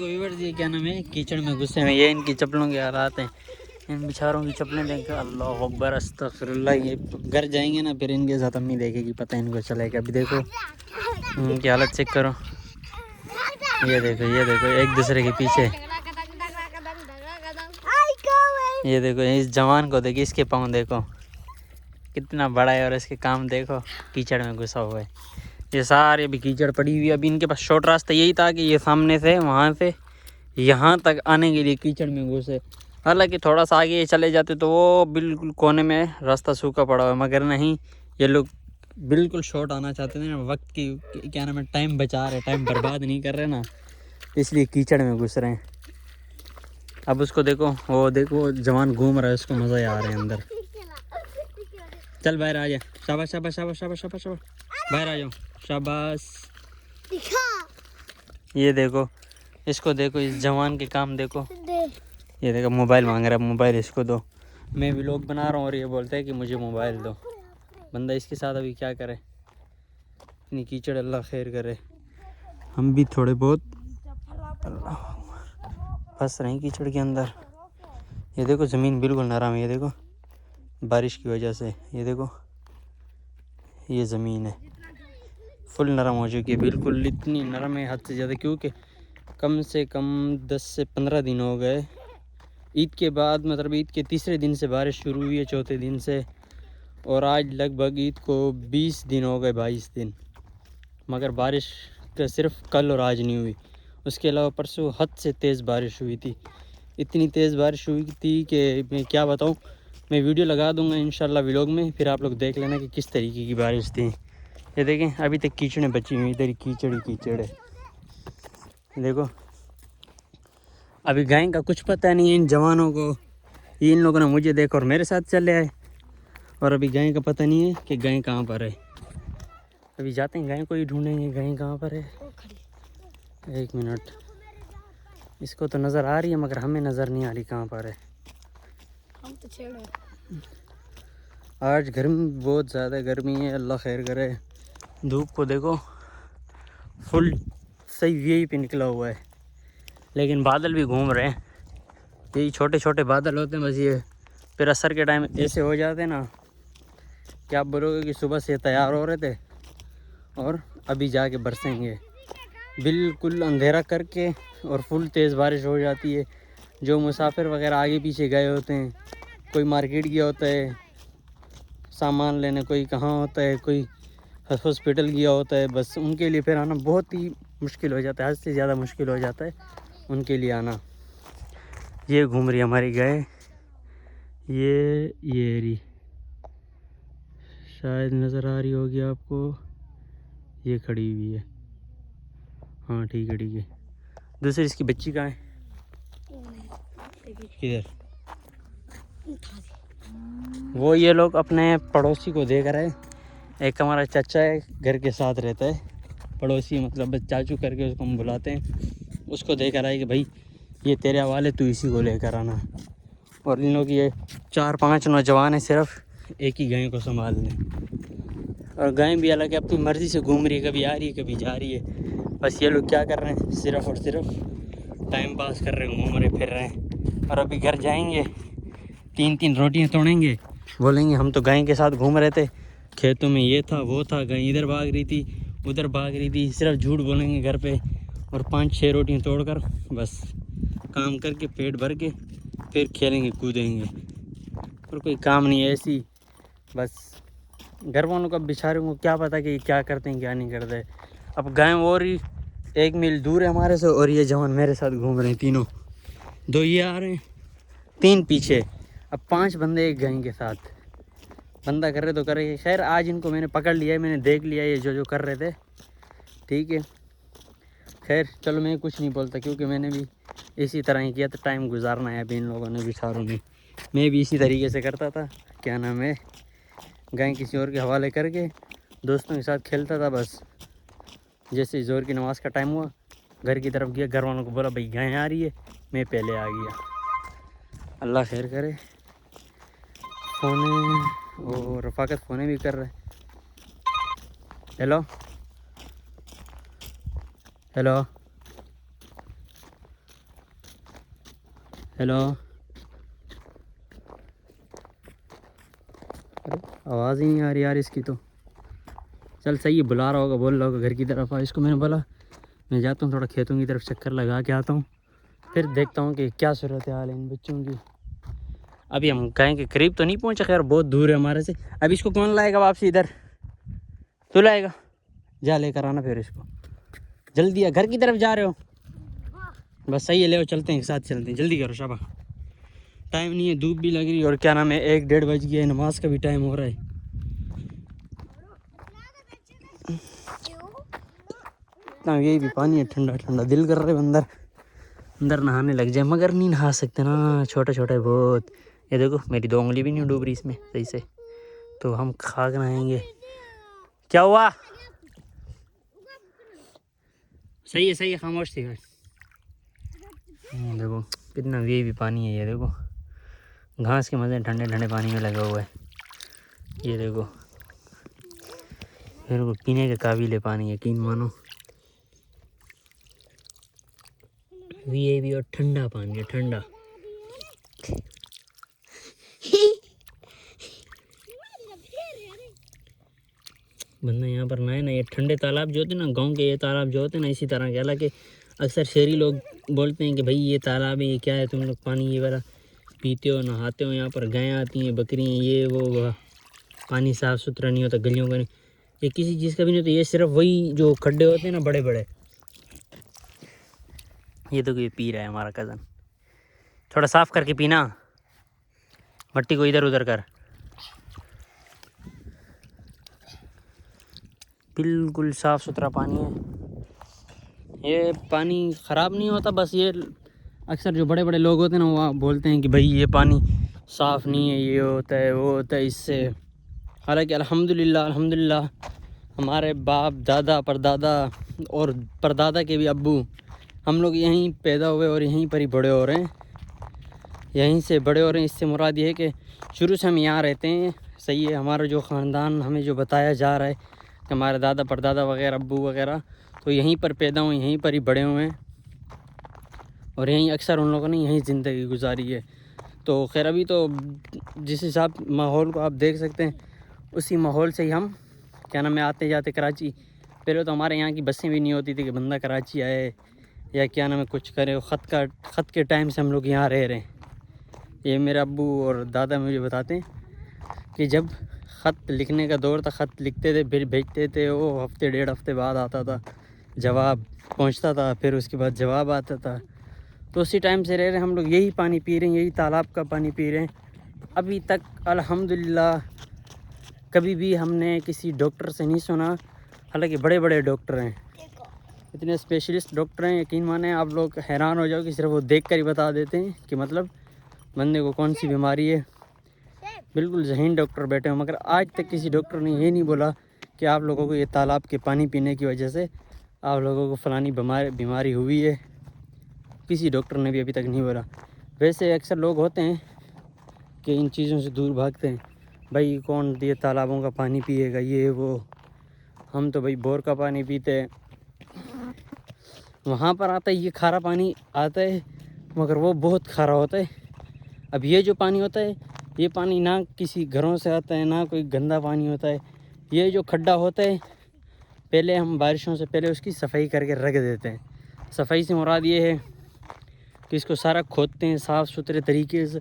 ये क्या नाम है, कीचड़ में घुसे हैं। ये इनकी चप्पलों के हालात हैं। इन बेचारों की चप्पलें देख, अल्लाह अकबर अस्तगफिरुल्लाह। ये घर जाएंगे ना, फिर इनके साथ अम्मी देखेगी, पता है इनको चलेगा। अभी देखो इनकी हालत चेक करो। ये देखो एक दूसरे के पीछे। ये देखो इस जवान को देखिए, इसके पाँव देखो कितना बड़ा है और इसके काम देखो, कीचड़ में घुसा हुआ है। ये सारे भी कीचड़ पड़ी हुई है। अभी इनके पास शॉर्ट रास्ता यही था कि ये सामने से वहाँ से यहाँ तक आने के लिए कीचड़ में घुसे। हालांकि थोड़ा सा आगे चले जाते तो वो बिल्कुल कोने में रास्ता सूखा पड़ा हुआ है, मगर नहीं, ये लोग बिल्कुल शॉर्ट आना चाहते थे ना, वक्त की क्या नाम है, टाइम बचा रहे, टाइम बर्बाद नहीं कर रहे ना, इसलिए कीचड़ में घुस रहे हैं। अब उसको देखो, वो देखो जवान घूम रहा है, उसको मज़ा आ रहा है अंदर। चल बाहर आ जा, शाबाश शाबाश शाबाश शाबाश शाबाश शाबाश, बाहर आ जाओ, शाबाश। ये देखो इसको, देखो इस जवान के काम देखो। ये देखो मोबाइल मांग रहा है, मोबाइल इसको दो। मैं व्लॉग बना रहा हूँ और ये बोलता है कि मुझे मोबाइल दो। बंदा इसके साथ अभी क्या करे, इतनी कीचड़, अल्लाह खैर करे। हम भी थोड़े बहुत फंस रहे हैं कीचड़ के अंदर। ये देखो ज़मीन बिल्कुल नरम है, ये देखो बारिश की वजह से। ये देखो ये ज़मीन है फुल नरम हो चुकी है, बिल्कुल इतनी नरम है हद से ज़्यादा, क्योंकि कम से कम 10 से 15 दिन हो गए ईद के बाद, मतलब ईद के तीसरे दिन से बारिश शुरू हुई है, चौथे दिन से, और आज लगभग ईद को 20 दिन हो गए, 22 दिन, मगर बारिश का सिर्फ कल और आज नहीं हुई। उसके अलावा परसों हद से तेज़ बारिश हुई थी। इतनी तेज़ बारिश हुई थी कि मैं क्या बताऊं। मैं वीडियो लगा दूंगा इंशाल्लाह व्लॉग में, फिर आप लोग देख लेना कि किस तरीके की बारिश थी। ये देखें अभी तक कीचड़ें बची हुई, इधर कीचड़ ही कीचड़ है। देखो अभी गाय का कुछ पता नहीं है इन जवानों को, इन लोगों ने मुझे देखा और मेरे साथ चले आए, और अभी गाय का पता नहीं है कि गाय कहाँ पर है। अभी जाते हैं गाय को ही ढूंढेंगे, गाय कहाँ पर है। एक मिनट, इसको तो नज़र आ रही है मगर हमें नज़र नहीं आ रही कहाँ पर है। हम तो छेड़ो। आज गर्मी बहुत ज़्यादा गर्मी है, अल्लाह खैर करे। धूप को देखो फुल सही वी पे निकला हुआ है, लेकिन बादल भी घूम रहे हैं। यही छोटे छोटे बादल होते हैं बस, ये फिर असर के टाइम ऐसे हो जाते हैं ना कि आप बोलोगे कि सुबह से तैयार हो रहे थे और अभी जाके बरसेंगे। बिल्कुल अंधेरा करके और फुल तेज़ बारिश हो जाती है। जो मुसाफिर वगैरह आगे पीछे गए होते हैं, कोई मार्केट गया होता है सामान लेने, कोई कहाँ होता है, कोई हॉस्पिटल गया होता है, बस उनके लिए फिर आना बहुत ही मुश्किल हो जाता है, हद से ज़्यादा मुश्किल हो जाता है उनके लिए आना। ये घूम रही हमारी गाय, ये रही, शायद नज़र आ रही होगी आपको, ये खड़ी हुई है। हाँ ठीक है। दूसरी इसकी बच्ची कहाँ है, किधर? वो ये लोग अपने पड़ोसी को देख रहे हैं। एक हमारा चाचा है, घर के साथ रहता है, पड़ोसी मतलब चाचू करके उसको हम बुलाते हैं। उसको देख रहा है कि भाई ये तेरे हवाले, तू इसी को लेकर आना। और इन लोग ये 4-5 नौजवान हैं सिर्फ एक ही गाय को संभालने, और गाय भी हालांकि अपनी मर्ज़ी से घूम रही है, कभी आ रही है कभी जा रही है। बस ये लोग क्या कर रहे हैं, सिर्फ़ और सिर्फ टाइम पास कर रहे हैं, घूम रहे फिर रहे हैं। और अभी घर जाएंगे, 3-3 रोटियां तोड़ेंगे, बोलेंगे हम तो गाय के साथ घूम रहे थे, खेतों में ये था वो था, गाय इधर भाग रही थी उधर भाग रही थी, सिर्फ झूठ बोलेंगे घर पे। और 5-6 रोटियां तोड़कर बस काम करके पेट भर के फिर खेलेंगे कूदेंगे, और कोई काम नहीं है ऐसी। बस घर वालों का बेचारों को क्या पता कि क्या करते हैं क्या नहीं करते। अब गाय और ही 1 मील दूर है हमारे से, और ये जवान मेरे साथ घूम रहे हैं तीनों, 2 ये आ रहे हैं 3 पीछे, अब 5 बंदे एक गाय के साथ। बंदा कर रहे तो करे, खैर आज इनको मैंने पकड़ लिया है, मैंने देख लिया ये जो कर रहे थे, ठीक है। खैर चलो मैं कुछ नहीं बोलता, क्योंकि मैंने भी इसी तरह ही किया था, टाइम गुजारना है अभी इन लोगों ने बेचारों ने। मैं भी इसी तरीके से करता था, क्या नाम है, गाय किसी और के हवाले करके दोस्तों के साथ खेलता था। बस जैसे ज़ोर की नमाज़ का टाइम हुआ, घर की तरफ गया, घर वालों को बोला भाई गाय आ रही है, मैं पहले आ गया। अल्लाह खैर करे। फ़ोन और रफ़ाकत फ़ोने भी कर रहे। हेलो हेलो, हेलो, अरे आवाज़ ही नहीं आ रही यार इसकी तो। चल सही है, बुला रहा होगा, बोल रहा होगा घर की तरफ आ। इसको मैंने बोला मैं जाता हूँ थोड़ा खेतों की तरफ चक्कर लगा के आता हूँ, फिर देखता हूँ कि क्या सूरत हाल है इन बच्चों की। अभी हम गाय के करीब तो नहीं पहुँचे, खैर बहुत दूर है हमारे से। अब इसको कौन लाएगा वापसी इधर? तू लाएगा? जा लेकर आना फिर इसको, जल्दी है। घर की तरफ जा रहे हो? बस सही है, ले चलते हैं, एक साथ चलते हैं, जल्दी करो शाबा। टाइम नहीं है, धूप भी लग रही है और क्या नाम है 1-1:30 बज गया है, नमाज का भी टाइम हो रहा है। इतना यही भी पानी है ठंडा ठंडा, दिल कर रहे अंदर अंदर नहाने लग जाए, मगर नहीं नहा सकते ना, छोटा छोटा है बहुत। ये देखो मेरी 2 उंगली भी नहीं डूब रही इसमें सही से, तो हम खाक नहाएंगे। क्या हुआ? सही है खामोश थी। देखो कितना ये भी पानी है, ये देखो घास के मज़े ठंडे ठंडे पानी में लगा हुआ है। ये देखो मेरे को पीने के काबिल है पानी, यकीन मानो। ये भी और ठंडा पानी है, ठंडा। बंदा यहाँ पर नहाए ना, ये ठंडे तालाब जो होते हैं ना, गांव के ये तालाब जो होते हैं ना इसी तरह के। हालांकि अक्सर शहरी लोग बोलते हैं कि भाई ये तालाब है, ये क्या है, तुम लोग पानी ये वाला पीते हो नहाते हो, यहाँ पर गायें आती हैं, बकरियाँ, ये वो पानी साफ़ सुथरा नहीं होता, गलियों का नहीं, ये किसी चीज़ का भी नहीं होता। ये सिर्फ वही जो खड्डे होते हैं ना बड़े बड़े। ये तो ये पी रहा है हमारा कज़न, थोड़ा साफ़ करके पीना, मट्टी को इधर उधर कर। बिल्कुल साफ़ सुथरा पानी है, ये पानी ख़राब नहीं होता। बस ये अक्सर जो बड़े बड़े लोग होते हैं ना वो बोलते हैं कि भाई ये पानी साफ़ नहीं है, ये होता है वो होता है इससे। हालांकि अल्हम्दुलिल्लाह हमारे बाप दादा परदादा और परदादा के भी अब्बू, हम लोग यहीं पैदा हुए और यहीं पर ही बड़े हो रहे हैं, यहीं से बड़े हो रहे हैं। इससे मुराद ये है कि शुरू से हम यहाँ रहते हैं। सही है, हमारा जो ख़ानदान हमें जो बताया जा रहा है कि हमारे दादा परदादा वगैरह अब्बू वगैरह तो यहीं पर पैदा हुए, यहीं पर ही बड़े हुए हैं और यहीं अक्सर उन लोगों ने यहीं ज़िंदगी गुजारी है। तो खैर अभी तो जिस हिसाब माहौल को आप देख सकते हैं, उसी माहौल से ही हम क्या नाम है आते जाते कराची। पहले तो हमारे यहाँ की बसें भी नहीं होती थी कि बंदा कराची आए या क्या नाम है कुछ करे। ख़त के टाइम से हम लोग यहाँ रह रहे हैं। ये मेरे अब्बू और दादा मुझे बताते हैं कि जब ख़त लिखने का दौर था, ख़त लिखते थे फिर भेजते थे, वो हफ्ते 1.5 हफ्ते बाद आता था जवाब, पहुंचता था, फिर उसके बाद जवाब आता था। तो उसी टाइम से रह रहे हम लोग, यही पानी पी रहे हैं, यही तालाब का पानी पी रहे हैं अभी तक अल्हम्दुलिल्लाह। कभी भी हमने किसी डॉक्टर से नहीं सुना, हालांकि बड़े बड़े डॉक्टर हैं, इतने स्पेशलिस्ट डॉक्टर हैं, यकीन माने आप लोग हैरान हो जाओ कि सिर्फ वो देख कर ही बता देते हैं कि मतलब बंदे को कौन सी बीमारी है। बिल्कुल ज़हीन डॉक्टर बैठे हो, मगर आज तक किसी डॉक्टर ने ये नहीं बोला कि आप लोगों को ये तालाब के पानी पीने की वजह से आप लोगों को फ़लानी बीमारी हुई है। किसी डॉक्टर ने भी अभी तक नहीं बोला। वैसे अक्सर लोग होते हैं कि इन चीज़ों से दूर भागते हैं, भाई कौन ये तालाबों का पानी पिएगा ये वो, हम तो भाई बोर का पानी पीते हैं। वहाँ पर आता है ये खारा पानी आता है, मगर वो बहुत खारा होता है। अब ये जो पानी होता है, ये पानी ना किसी घरों से आता है, ना कोई गंदा पानी होता है। ये जो खड्डा होता है, पहले हम बारिशों से पहले उसकी सफाई करके रख देते हैं। सफाई से मुराद ये है कि इसको सारा खोदते हैं साफ़ सुथरे तरीके से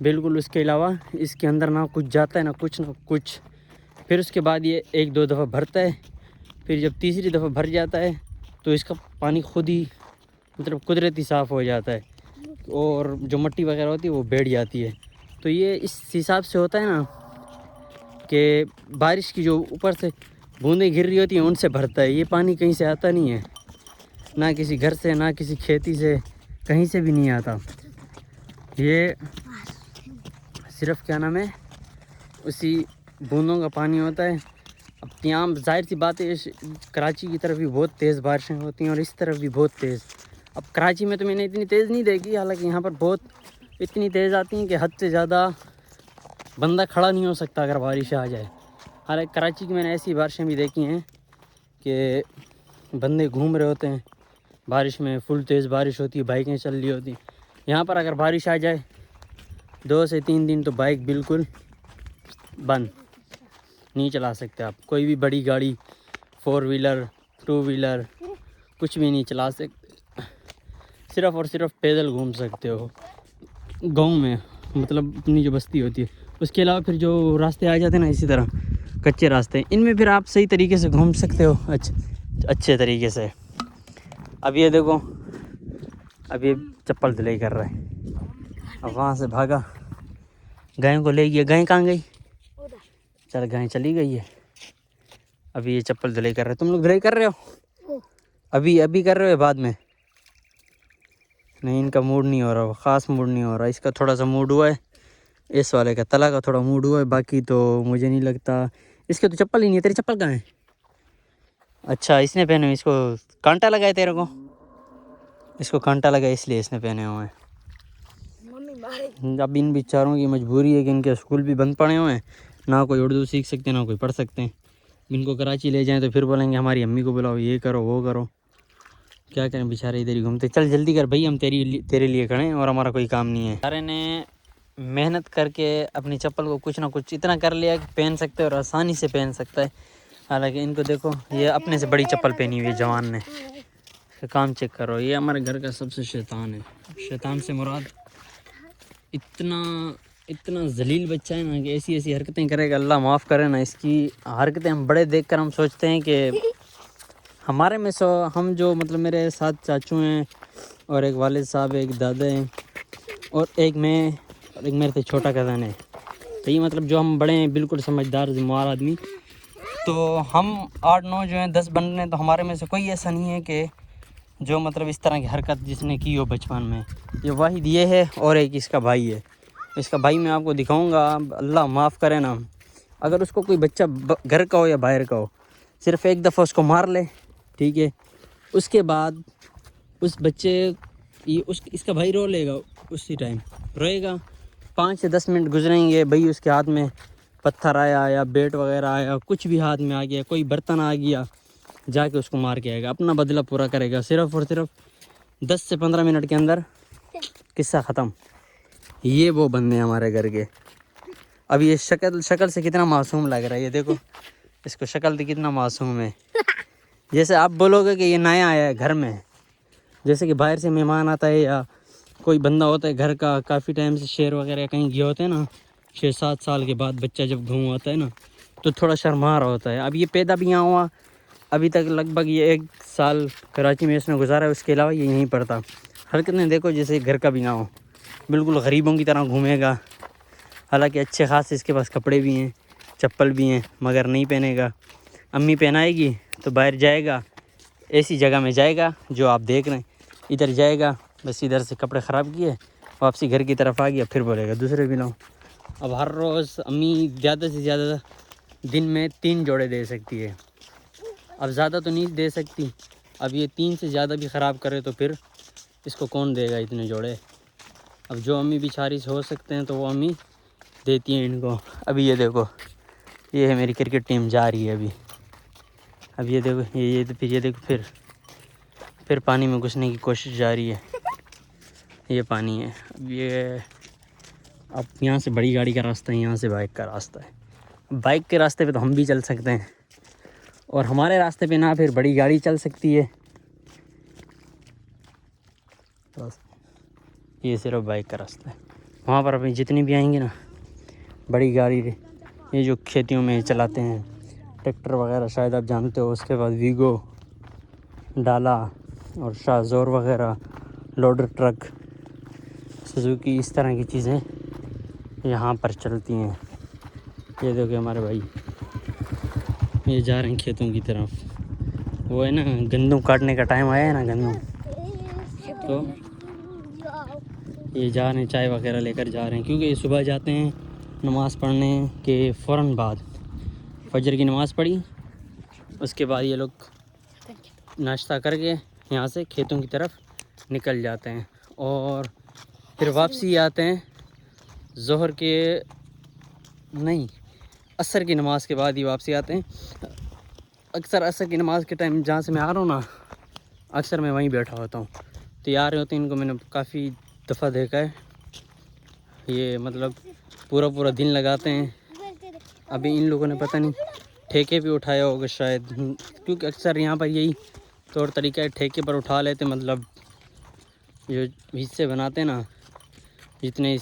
बिल्कुल। उसके अलावा इसके अंदर ना कुछ जाता है ना कुछ। फिर उसके बाद ये 1-2 दफ़ा भरता है, फिर जब तीसरी दफ़ा भर जाता है तो इसका पानी खुद ही मतलब कुदरती साफ़ हो जाता है और जो मिट्टी वगैरह होती है वो बैठ जाती है। तो ये इस हिसाब से होता है ना कि बारिश की जो ऊपर से बूंदें गिर रही होती हैं उनसे भरता है। ये पानी कहीं से आता नहीं है, ना किसी घर से, ना किसी खेती से, कहीं से भी नहीं आता। ये सिर्फ क्या नाम है उसी बूंदों का पानी होता है। अब यहाँ जाहिर सी बात है, कराची की तरफ भी बहुत तेज़ बारिशें होती हैं और इस तरफ भी बहुत तेज़। अब कराची में तो मैंने इतनी तेज़ नहीं देखी, हालांकि यहाँ पर बहुत इतनी तेज़ आती हैं कि हद से ज़्यादा बंदा खड़ा नहीं हो सकता अगर बारिश आ जाए। हालांकि कराची की मैंने ऐसी बारिशें भी देखी हैं कि बंदे घूम रहे होते हैं बारिश में, फुल तेज़ बारिश होती है, बाइकें चल रही होती हैं, यहाँ पर अगर बारिश आ जाए 2 से 3 दिन तो बाइक बिल्कुल बंद, नहीं चला सकते आप। कोई भी बड़ी गाड़ी 4 व्हीलर 2 व्हीलर कुछ भी नहीं चला सकते, सिर्फ़ और सिर्फ पैदल घूम सकते हो गांव में, मतलब अपनी जो बस्ती होती है। उसके अलावा फिर जो रास्ते आ जाते हैं ना इसी तरह कच्चे रास्ते, इनमें फिर आप सही तरीके से घूम सकते हो अच्छे तरीके से। अब ये देखो, अब ये चप्पल धुलाई कर रहा है, अब वहाँ से भागा, गाय को ले गया। गाय कहाँ गई? चल गाय चली गई है। अभी ये चप्पल धुलाई कर रहे हो। तुम लोग धुलाई कर रहे हो? अभी कर रहे हो बाद में? नहीं, इनका मूड नहीं हो रहा, ख़ास मूड नहीं हो रहा। इसका थोड़ा सा मूड हुआ है, इस वाले का तला का थोड़ा मूड हुआ है, बाकी तो मुझे नहीं लगता। इसके तो चप्पल ही नहीं है। तेरी चप्पल कहाँ है? अच्छा, इसने पहने हुए, इसको कांटा लगा है तेरे को? इसको कांटा लगा है इसलिए इसने पहने हुए हैं। अब इन बेचारों की मजबूरी है कि इनके स्कूल भी बंद पड़े हुए हैं, ना कोई उर्दू सीख सकते हैं ना कोई पढ़ सकते हैं। इनको कराची ले जाएं तो फिर बोलेंगे हमारी अम्मी को बुलाओ, ये करो वो करो। क्या करें, बेचारे इधर ही घूमते। चल जल्दी कर भाई, हम तेरे लिए खड़े हैं और हमारा कोई काम नहीं है। सारे ने मेहनत करके अपनी चप्पल को कुछ ना कुछ इतना कर लिया कि पहन सकते हैं और आसानी से पहन सकता है। हालांकि इनको देखो, ये अपने से बड़ी चप्पल पहनी हुई है जवान ने। काम चेक करो, ये हमारे घर का सबसे शैतान है। शैतान से मुराद इतना जलील बच्चा है ना कि ऐसी ऐसी हरकतें करेगा, अल्लाह माफ़ करे ना। इसकी हरकतें हम बड़े देखकर हम सोचते हैं कि हमारे में हम जो मतलब मेरे 7 चाचू हैं और एक वालिद साहब, एक दादा हैं और एक मैं और एक मेरे से छोटा कज़न है। तो ये मतलब जो हम बड़े हैं बिल्कुल समझदार ज़िम्मेदार आदमी, तो हम 8-9 जो हैं 10 बन रहे हैं। तो हमारे में से कोई ऐसा नहीं है कि जो मतलब इस तरह की हरकत जिसने की हो बचपन में। ये वाहिद ये है और एक इसका भाई है। इसका भाई मैं आपको दिखाऊंगा, अल्लाह माफ़ करे ना, अगर उसको कोई बच्चा घर का हो या बाहर का हो, सिर्फ़ एक दफ़ा उसको मार ले, ठीक है, उसके बाद उस बच्चे इसका भाई रो लेगा, उसी टाइम रोएगा। 5 से 10 मिनट गुजरेंगे, भाई उसके हाथ में पत्थर आया या बेट वगैरह आया, कुछ भी हाथ में आ गया, कोई बर्तन आ गया, जाके उसको मार के आएगा, अपना बदला पूरा करेगा। सिर्फ़ और सिर्फ 10 से 15 मिनट के अंदर किस्सा ख़त्म। ये वो बंदे हैं हमारे घर के। अब ये शक्ल से कितना मासूम लग रहा है, ये देखो इसको शक्ल से कितना मासूम है। जैसे आप बोलोगे कि ये नया आया है घर में, जैसे कि बाहर से मेहमान आता है या कोई बंदा होता है घर का, काफ़ी टाइम से शहर वगैरह कहीं गया होता है ना, 6-7 साल के बाद बच्चा जब गाँव आता है ना, तो थोड़ा शर्मा रहा होता है। अब ये पैदा भी यहाँ हुआ, अभी तक लगभग ये 1 साल कराची में इसने गुजारा है, उसके अलावा ये यहीं पड़ता। हरकतें देखो जैसे घर का भी ना हो, बिल्कुल गरीबों की तरह घूमेगा। हालांकि अच्छे खास इसके पास कपड़े भी हैं, चप्पल भी हैं, मगर नहीं पहनेगा। अम्मी पहनाएगी तो बाहर जाएगा, ऐसी जगह में जाएगा जो आप देख रहे हैं, इधर जाएगा, बस इधर से कपड़े ख़राब किए, वापसी घर की तरफ आ गया, फिर बोलेगा दूसरे भी लाओ। अब हर रोज़ अम्मी ज़्यादा से ज़्यादा दिन में 3 जोड़े दे सकती है, अब ज़्यादा तो नहीं दे सकती। अब ये 3 से ज़्यादा भी ख़राब करे तो फिर इसको कौन देगा इतने जोड़े। अब जो अम्मी बेचारी से हो सकते हैं तो वो अम्मी देती हैं इनको। अभी ये देखो, ये है मेरी क्रिकेट टीम जा रही है अभी। अब ये देखो, ये देखो, फिर पानी में घुसने की कोशिश जारी है। ये पानी है। अब यहाँ से बड़ी गाड़ी का रास्ता है, यहाँ से बाइक का रास्ता है। बाइक के रास्ते पे तो हम भी चल सकते हैं और हमारे रास्ते पे ना फिर बड़ी गाड़ी चल सकती है, बस ये सिर्फ बाइक का रास्ता है। वहाँ पर अपनी जितनी भी आएंगे ना बड़ी गाड़ी, ये जो खेतियों में चलाते हैं ट्रैक्टर वगैरह, शायद आप जानते हो, उसके बाद वीगो, डाला और शाहज़ोर वगैरह, लोडर ट्रक, सुजुकी, इस तरह की चीज़ें यहाँ पर चलती हैं। ये देखो हमारे भाई ये जा रहे हैं खेतों की तरफ। वो है ना, गंदम काटने का टाइम आया है ना, गंदम, तो ये जा रहे हैं, चाय वगैरह लेकर जा रहे हैं, क्योंकि ये सुबह जाते हैं नमाज़ पढ़ने के फ़ौरन बाद, फजर की नमाज़ पढ़ी, उसके बाद ये लोग नाश्ता करके यहाँ से खेतों की तरफ निकल जाते हैं और फिर वापसी आते हैं ज़ोहर के नहीं, असर की नमाज़ के बाद ही वापसी आते हैं। अक्सर असर की नमाज़ के टाइम जहाँ से मैं आ रहा हूँ ना, अक्सर मैं वहीं बैठा होता हूँ। तो यार होते हैं, इनको मैंने काफ़ी दफ़ा देखा है। ये मतलब पूरा पूरा दिन लगाते हैं। अभी इन लोगों ने पता नहीं ठेके पे उठाया होगा शायद, क्योंकि अक्सर यहाँ पर यही तौर तरीका है, ठेके पर उठा लेते। मतलब जो हिस्से बनाते हैं ना, जितने